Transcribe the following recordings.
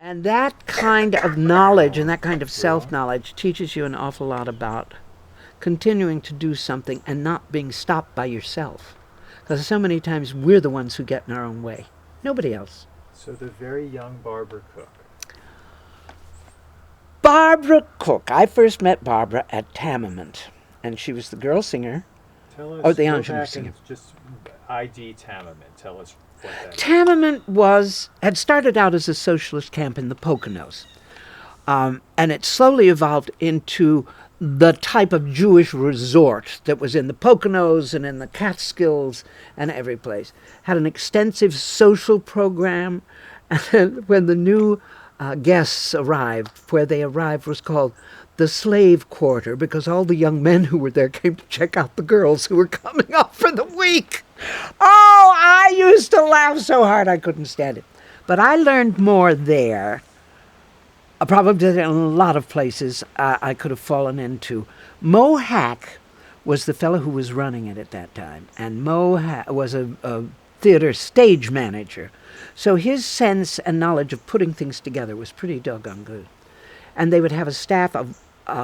And that kind of knowledge and that kind of self-knowledge teaches you an awful lot about continuing to do something and not being stopped by yourself. Because so many times we're the ones who get in our own way. Nobody else. So the very young Barbara Cook. Barbara Cook. I first met Barbara at Tamiment. And she was the girl singer. Tell us, Oh, the go Anjum back singer. and just ID Tamiment. Tell us what that is. Tamiment had started out as a socialist camp in the Poconos. And it slowly evolved into the type of Jewish resort that was in the Poconos and in the Catskills and every place. Had an extensive social program. And when the new guests arrived, where they arrived was called the slave quarter, because all the young men who were there came to check out the girls who were coming up for the week. Oh, I used to laugh so hard I couldn't stand it. But I learned more there. Probably in a lot of places I could have fallen into. Mo Hack was the fellow who was running it at that time, and Mo was a theater stage manager. So his sense and knowledge of putting things together was pretty doggone good. And they would have a staff of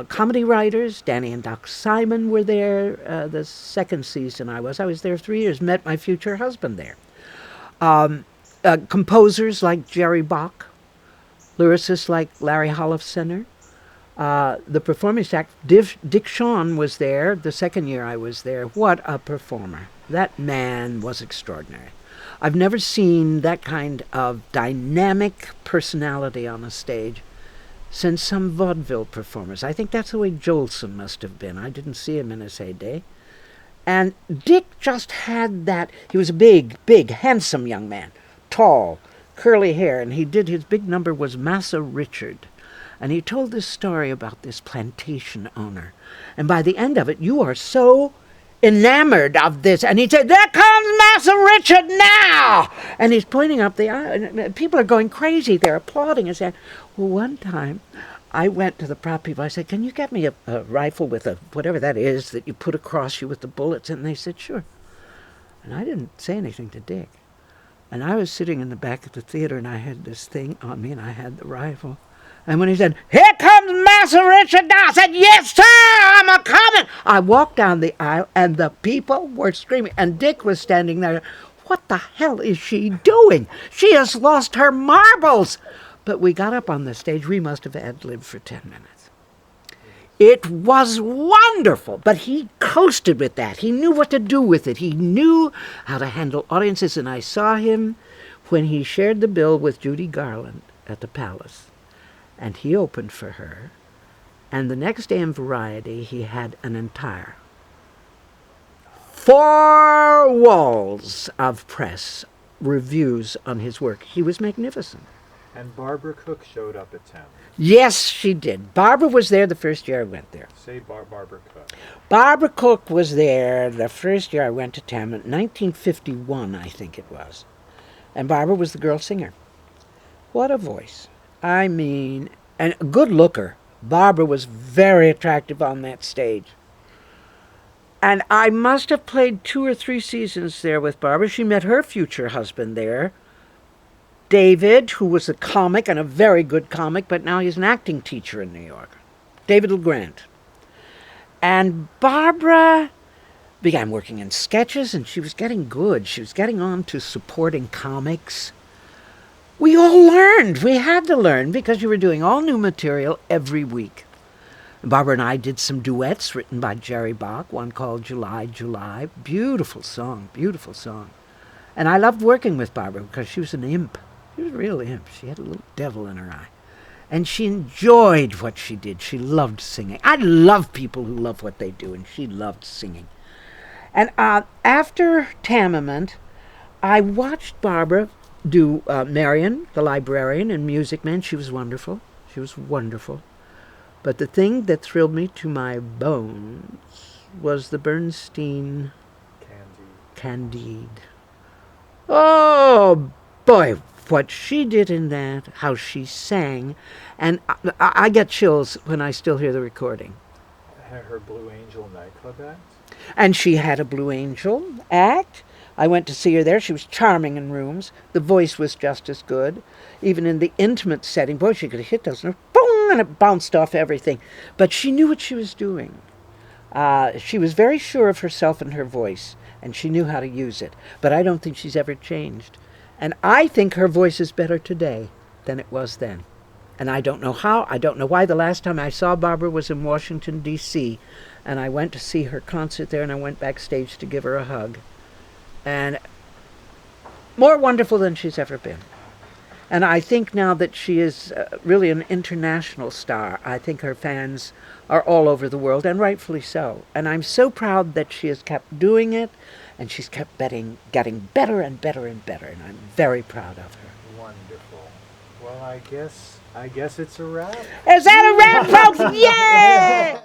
comedy writers. Danny and Doc Simon were there the second season I was. I was there 3 years, met my future husband there. Composers like Jerry Bach, lyricists like Larry Hollofsener. The performance act, Dick Shawn was there the second year I was there. What a performer. That man was extraordinary. I've never seen that kind of dynamic personality on a stage since some vaudeville performers. I think that's the way Jolson must have been. I didn't see him in his heyday. And Dick just had that. He was a big, handsome young man, tall, curly hair, and his big number was Massa Richard. And he told this story about this plantation owner. And by the end of it, you are so enamored of this. And he said, "There comes Massa Richard now!" And he's pointing up the aisle. And people are going crazy. They're applauding and saying, well, one time I went to the prop people. I said, "Can you get me a rifle with a whatever that is that you put across you with the bullets?" And they said, "Sure." And I didn't say anything to Dick. And I was sitting in the back of the theater, and I had this thing on me, and I had the rifle. And when he said, "Here comes Massa Richard now," I said, "Yes, sir, I'm a-coming." I walked down the aisle, and the people were screaming. And Dick was standing there. What the hell is she doing? She has lost her marbles. But we got up on the stage. We must have ad-libbed for 10 minutes. It was wonderful, but he coasted with that. He knew what to do with it. He knew how to handle audiences, and I saw him when he shared the bill with Judy Garland at the Palace, and he opened for her, and the next day in Variety, he had an entire 4 walls of press reviews on his work. He was magnificent. And Barbara Cook showed up at Tamiment. Yes, she did. Barbara was there the first year I went there. Say Barbara Cook. Barbara Cook was there the first year I went to Tamiment, 1951, I think it was. And Barbara was the girl singer. What a voice. I mean, and a good looker. Barbara was very attractive on that stage. And I must have played 2 or 3 seasons there with Barbara. She met her future husband there, David, who was a comic and a very good comic, but now he's an acting teacher in New York, David LeGrand. And Barbara began working in sketches, and she was getting good. She was getting on to supporting comics. We all learned. We had to learn because you were doing all new material every week. Barbara and I did some duets written by Jerry Bach, one called July, July. Beautiful song, beautiful song. And I loved working with Barbara because she was an imp. She was a real imp. She had a little devil in her eye. And she enjoyed what she did. She loved singing. I love people who love what they do, and she loved singing. And after Tamiment, I watched Barbara do Marion, the librarian, and Music Man. She was wonderful. She was wonderful. But the thing that thrilled me to my bones was the Bernstein Candide. Oh, boy, what she did in that, how she sang. And I get chills when I still hear the recording. Her Blue Angel nightclub act? And she had a Blue Angel act I went to see her there. She was charming in rooms. The voice was just as good. Even in the intimate setting, boy, she could hit those notes, boom, and it bounced off everything. But she knew what she was doing. She was very sure of herself and her voice, and she knew how to use it. But I don't think she's ever changed. And I think her voice is better today than it was then. And I don't know how, I don't know why. The last time I saw Barbara was in Washington, D.C., and I went to see her concert there, and I went backstage to give her a hug. And more wonderful than she's ever been. And I think now that she is really an international star, I think her fans are all over the world, and rightfully so. And I'm so proud that she has kept doing it, and she's kept getting better and better and better, and I'm very proud of her. Wonderful. Well, I guess it's a wrap. Is that a wrap, folks? Yay!